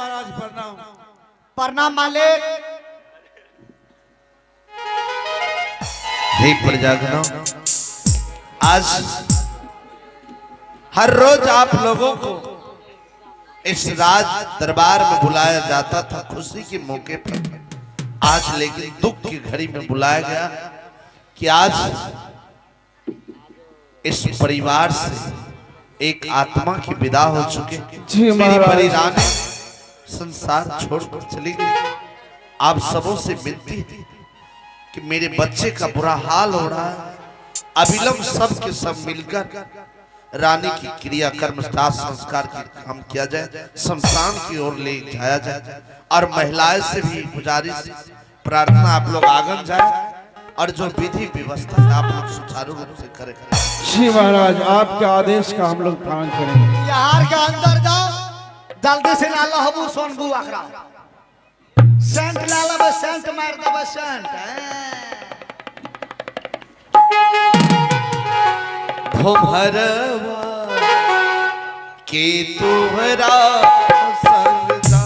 महाराज प्रणाम। प्रणाम मालिक। हे प्रजागणों, आज हर रोज आप लोगों को इस राज दरबार में बुलाया जाता था खुशी के मौके पर। आज लेकिन दुख की घड़ी में बुलाया गया कि आज इस परिवार से एक आत्मा की विदा हो चुके। मेरी बड़ी रानी संसार छोड़कर चली गई। आप सबों से विनती है कि मेरे बच्चे का बुरा हाल हो रहा है, अविलंब सब के सब मिलकर रानी की क्रियाकर्म संस्कार की हम किया जाए, शमशान की ओर ले जाया जाए। और महिलाएं से भी गुजारिश प्रार्थना आप लोग आगन जाए और जो विधि व्यवस्था आप लोग सुचारू रूप से करें। जी महाराज, आपके आदेश का हम लोग पालन करेंगे। यार के अंदर जाओ, जल्दी से ना लहबू सोनबू आखरा सेंट ला लेबे, सेंट मार देबे सेंट। भोमरवा के तोहरा संग जा,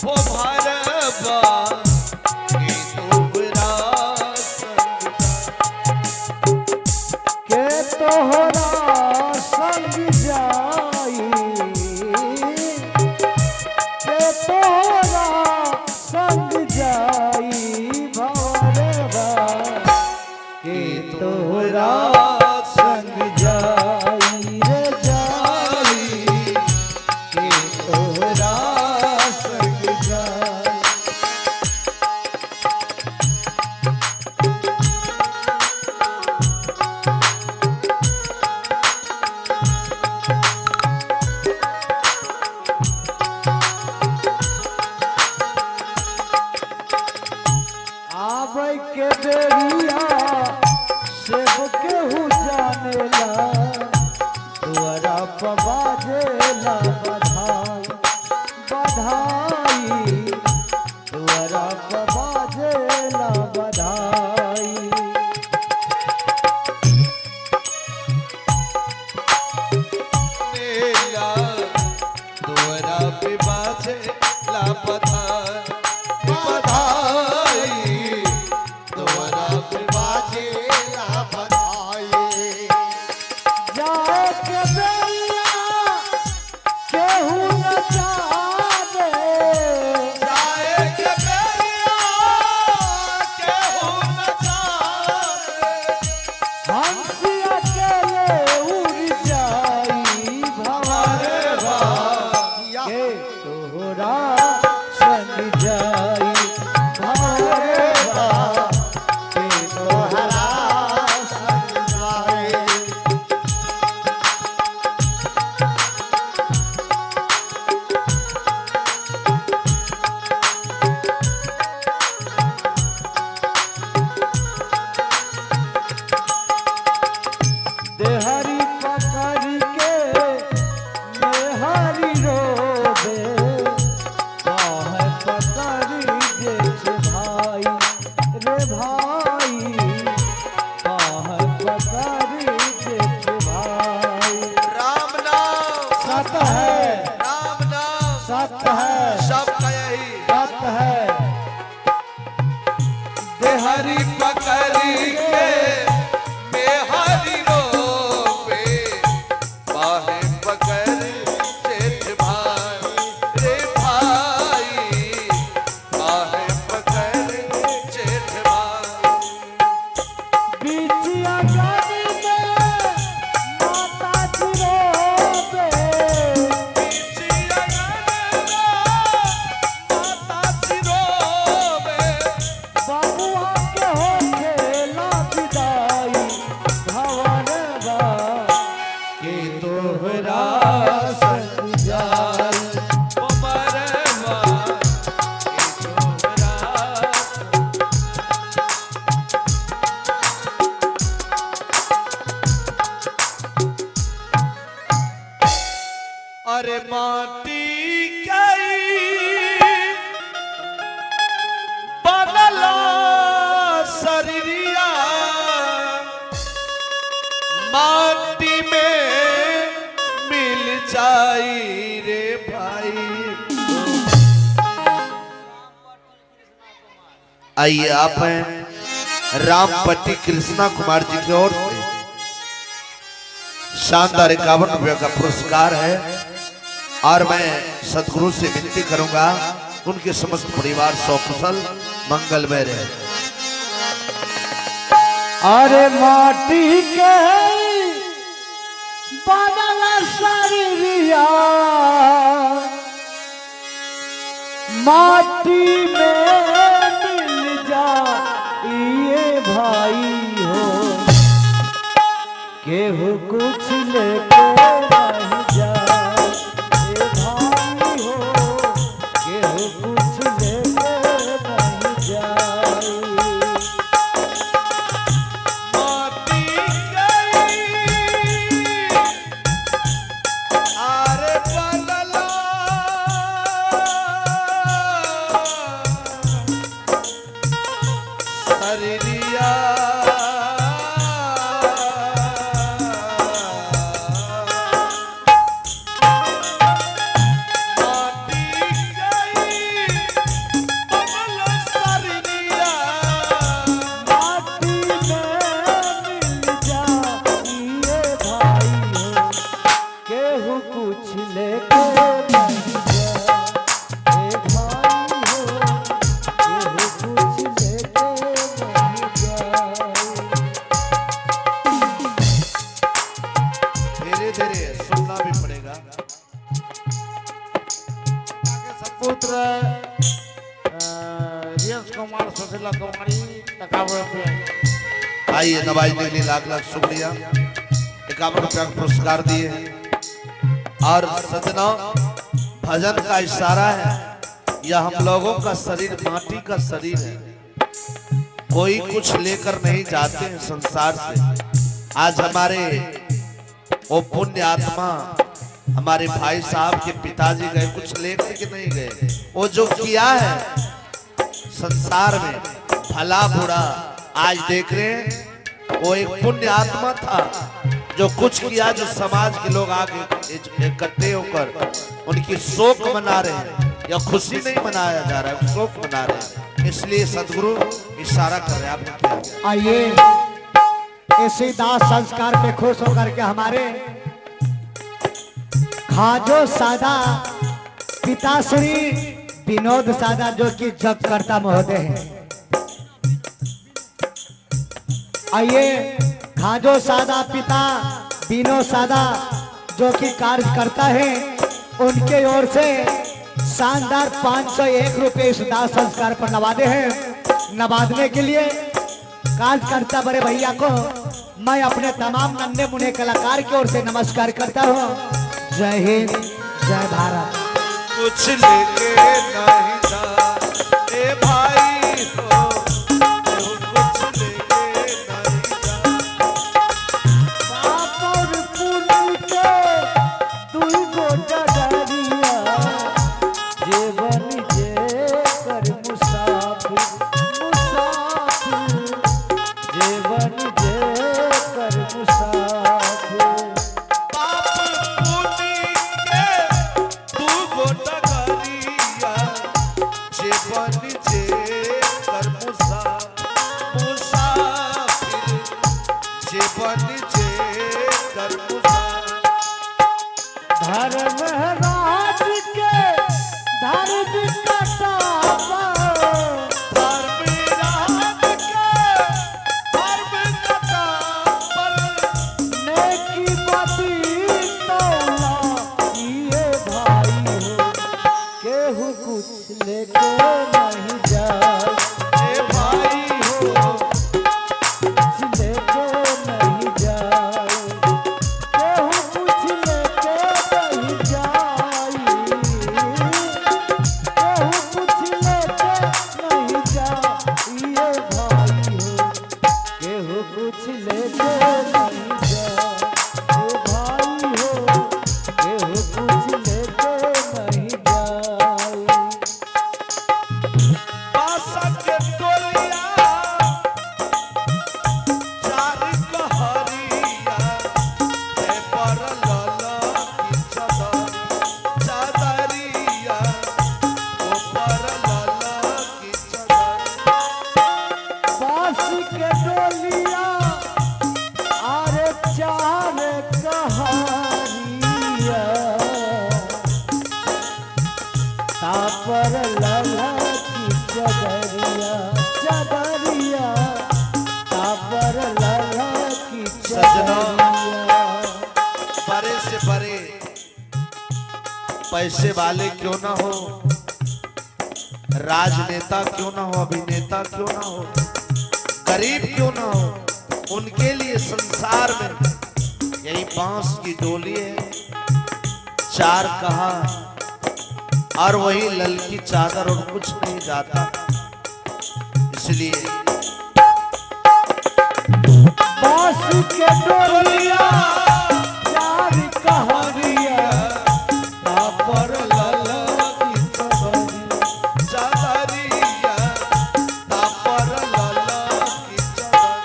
भोमरवा के तोहरा संग जा, के तोहरा संग जाई, के तोहरा संग जाई भवरवा, के तोहरा संग जाई रे जाई, के तोहरा संग जाई। आबै के बेरिया सेब केहू जानेला, दुआरा पर बाजेला बधाई बधाई, दुआरा पर बाजेला बधाई। मेरा तोहरा पे बाजे ला बधाई बधाई, तोहरा पे बाजे ला बधाई। जाए के बेरिया केहू न जाने, जाए के बेरिया केहू न जाने, हंसी अकेले उड़ जाई भवरवा, के तोहरा संग जाई भवरवा, के तोहरा संग जाई। देहरी पकड़ के मेहरी रोबे, बाह पकड़ जेठ भाई रे भाई, बाह पकड़ जेठ भाई। राम नाम सत है, राम नाम सत है, सबका यही। सत है। देहरी पकड़ी के मेहरी रोबे, बाहे पकड़ जेठ भाई रे भाई, बाहे पकड़ जेठ भाई। बिटिया गाड़ी में माता जी रोबे, बिटिया गाना माता जी रोबे, बबुआ के होके आइए आप हैं रामपट्टी कृष्णा कुमार जी की ओर से शानदार 51 रुपये का पुरस्कार है और मैं सदगुरु से विनती करूंगा उनके समस्त परिवार सकुशल मंगलमय रहे। अरे माटी के बनल शरीरिया माटी में मिल जाइए भाई हो, केहू कुछ लेके नहीं जाए भाई हो, केहू कुछ लेके नहीं जाए। आइए नवाजने के लिए लाख लाख शुक्रिया। 51 रुपया का पुरस्कार दिए और सजना भजन का इशारा है, यह हम लोगों का शरीर माटी का शरीर है, कोई कुछ लेकर नहीं जाते हैं संसार से। आज हमारे वो पुण्य आत्मा हमारे भाई साहब के पिताजी गए, कुछ लेकर के नहीं गए, वो जो किया है संसार में भला बुरा आज देख रहे हैं, वो एक पुण्य आत्मा था जो कुछ किया, जो समाज के लोग आगे इकट्ठे होकर उनकी शोक मना रहे हैं, या खुशी नहीं मनाया जा रहा है, शोक मना रहे हैं। इसलिए सदगुरु इशारा कर रहे हैं। आपने क्या आइए इसी दास संस्कार पे खुश होकर के हमारे खाजो सादा पिताश्री विनोद सादा जो कि जगकर्ता महोदय हैं, आइए खाजो सादा पिता विनोद सादा जो कि कार्य करता है, उनके ओर से शानदार 501 रुपये इस दास संस्कार पर नवादे हैं। नवादने के लिए कार्यकर्ता बड़े भैया को मैं अपने तमाम नन्हे मुन्ने कलाकार की ओर से नमस्कार करता हूँ। जय हिंद, जय भारत। कुछ लेके नहीं जाते भाई हो, कुछ लेके नहीं जाते। पापड़ पुरी के दुई गोटा डारिया, जेवन जे कर मुसाफिर मुसाफिर, जेवन जे कर मुसाफिर। धर्मराज के धर्म कटावा, धर्मराज के धर्म कटावा, नेकी बदी तौला ये भाई हो, केहू कुछ लेके नहीं जाए भाई हो, कुछ लेके नहीं जाए, केहू कुछ लेके नहीं जाए, केहू कुछ लेके नहीं जाए ये भाई हो, केहू कुछ लेके नहीं जाए भाई हो, केहू कुछ लेके नहीं जाए। तापर लला की चदरिया चदरिया तापर लला की सजना। चदरिया। बड़े से बड़े पैसे वाले क्यों ना हो, राजनेता क्यों ना हो, अभिनेता क्यों ना हो, गरीब क्यों ना हो, उनके लिए संसार में यही बांस की डोली है, चार कहा और वही ललकी चादर और कुछ नहीं जाता। इसलिए बांस के डोलिया चार कहरिया तापर लला की चदरिया। चादरिया तापर लला की चादर।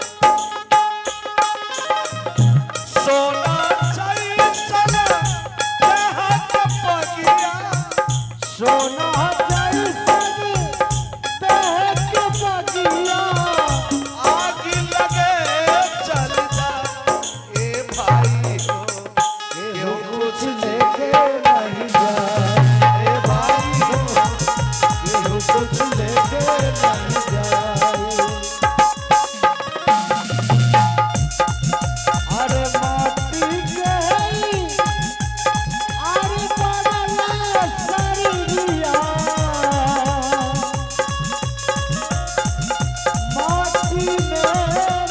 सोना चाहिए चला देहत पगिया। सोना जैसन देह के बगिया आग लगे चल जा ए भाई हो, केहू कुछ लेके नहीं जाए ए भाई हो। केहू कुछ लेके नहीं जाए। अरे माटी के अरे बदला सरिया माटी में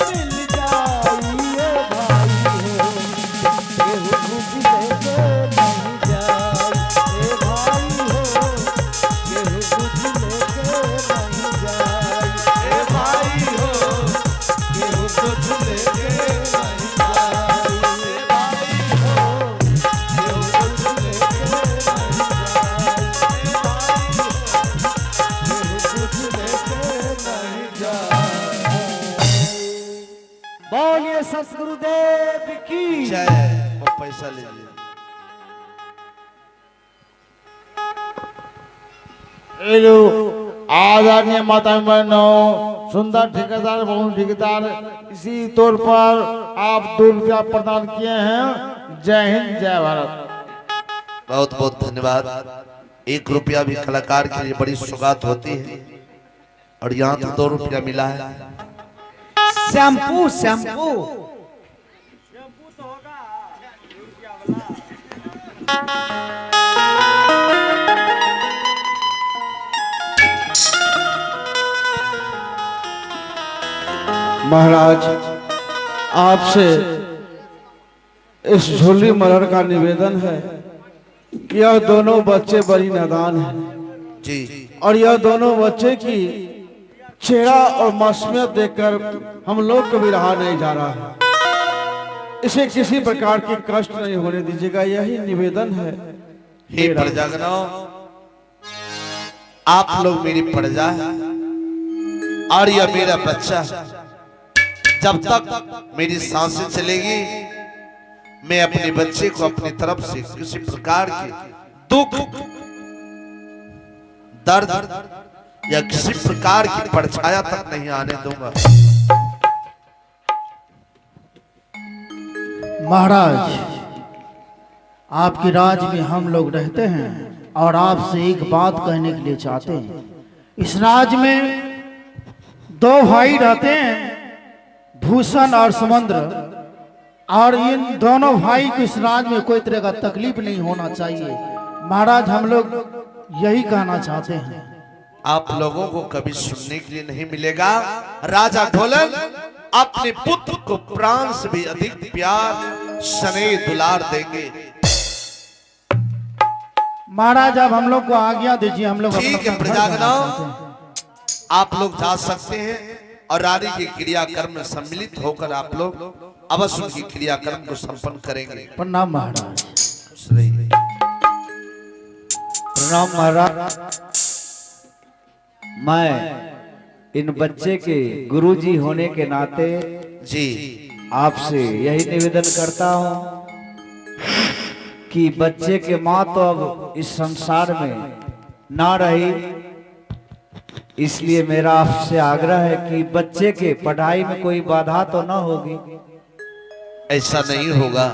मिल जाइए भाई हो केहू कुछ लेके नहीं जाए ए भाई हो केहू कुछ लेके नहीं जाए ए भाई हो, केहू कुछ लेके नहीं जाए ए भाई हो, केहू कुछ लेके नहीं जाए ए भाई हो। केहू कुछ लेके नहीं जाए। बोलिए सतगुरुदेव की जय। वो पैसा लीजिए। हेलो आदरणीय माता बहनों, सुंदर ठेकेदार बहु ठेकेदार इसी तौर पर आप 2 रुपया प्रदान किए हैं। जय हिंद जय भारत। बहुत बहुत धन्यवाद। 1 रुपया भी कलाकार के लिए बड़ी सौगात होती है और यहाँ तो 2 रुपया मिला है। शैम्पू शैम्पू महाराज आपसे इस झोली मलर का निवेदन है कि यह दोनों बच्चे बड़ी नादान हैं जी और यह दोनों बच्चे की चेहरा और मासूमियत देखकर हम लोग को भी रहा नहीं जा रहा है। इसे किसी प्रकार की कष्ट नहीं होने दीजिएगा, यही निवेदन है। हे प्रजागणों, आप लोग मेरी प्रजा है और यह मेरा बच्चा है। जब तक मेरी सांसें चलेगी मैं अपने बच्चे को अपनी तरफ से किसी प्रकार के दुख, दर्द या किसी प्रकार की परछाया तक नहीं आने दूंगा। महाराज, आपकी राज में हम लोग रहते हैं और आपसे एक बात कहने के लिए चाहते हैं। इस राज में 2 भाई रहते हैं, भूषण और समुद्र, और इन दोनों भाई को इस राज में कोई तरह का तकलीफ नहीं होना चाहिए। महाराज, हम लोग यही कहना चाहते हैं। आप लोगों को कभी सुनने के लिए नहीं मिलेगा। राजा ढोलन अपने पुत्र को प्राण से भी अधिक प्यार स्नेह दुलार देंगे। महाराज, अब हम लोग को आज्ञा दीजिए, हम लोग ठीक है प्रजागणों, आप लोग जा सकते हैं और रानी के क्रियाकर्म में सम्मिलित होकर आप लोग अवश्य उनकी क्रियाकर्म को संपन्न करेंगे। प्रणाम महाराज। खुश रहिए। प्रणाम महाराज। मैं इन बच्चे के गुरुजी होने के नाते जी आपसे यही निवेदन करता हूँ कि बच्चे के माँ तो अब इस संसार में ना रही, इसलिए मेरा आपसे आग्रह है कि बच्चे के पढ़ाई में कोई बाधा तो ना होगी। ऐसा नहीं होगा।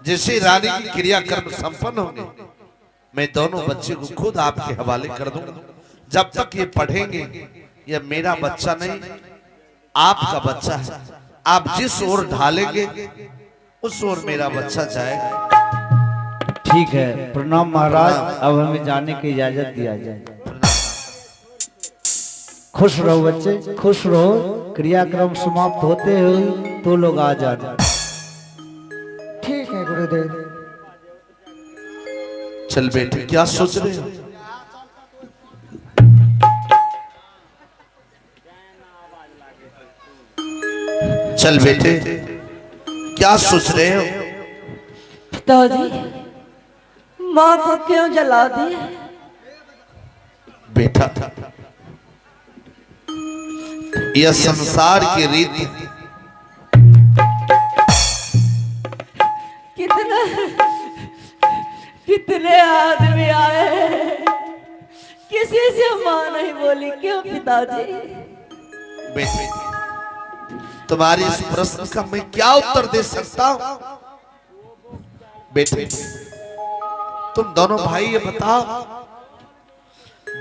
जैसे रानी की क्रियाकर्म संपन्न होंगे मैं दोनों बच्चे को खुद आपके हवाले कर दूंगा। जब तक ये पढ़ेंगे, ये मेरा बच्चा नहीं आपका बच्चा है। आप जिस ओर ढालेंगे उस ओर मेरा बच्चा जाएगा। ठीक है, प्रणाम महाराज। अब हमें जाने की इजाजत दिया जाए। खुश रहो बच्चे, खुश रहो। क्रियाक्रम समाप्त होते हुए तो लोग आ जाना। ठीक है गुरुदेव। चल बेटे, क्या सोच रहे हो? चल बेटे, क्या सोच रहे हो? पिताजी, माँ को क्यों जला दी? बेटा, यह संसार की रीति। कितने आदमी आए, किसी से माँ नहीं बोली, क्यों पिताजी? बेटे, तुम्हारे इस प्रश्न का मैं क्या उत्तर दे सकता हूं? बेटे, तुम दोनों भाई ये बताओ,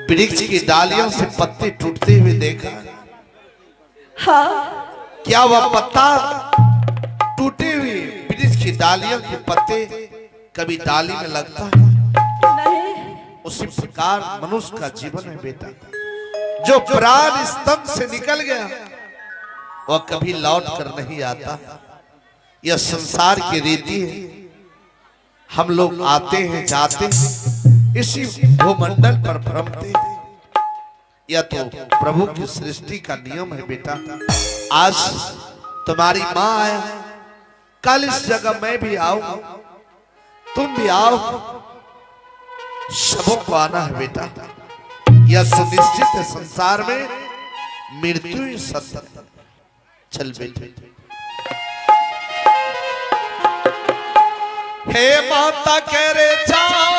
वृक्ष की डालियों से पत्ते टूटते हुए देखा? हाँ। क्या वह पत्ता टूटे हुए वृक्ष की डालियों के पत्ते कभी डाली में लगता है? नहीं। उसी प्रकार मनुष्य का जीवन है बेटा। जो प्राण स्तंभ से निकल गया वह कभी लौट कर नहीं आता। यह संसार की रीति है। हम लोग आते हैं, जाते हैं, इसी भूमंडल पर भ्रमते हैं। यह तो प्रभु की सृष्टि का नियम है बेटा। आज तुम्हारी माँ आया, कल इस जगह मैं भी आऊंगा, तुम भी आओ, सबों को आना है बेटा। यह सुनिश्चित है, संसार में मृत्यु ही सत्य। चल बेटे। हे माता कह रे जाओ,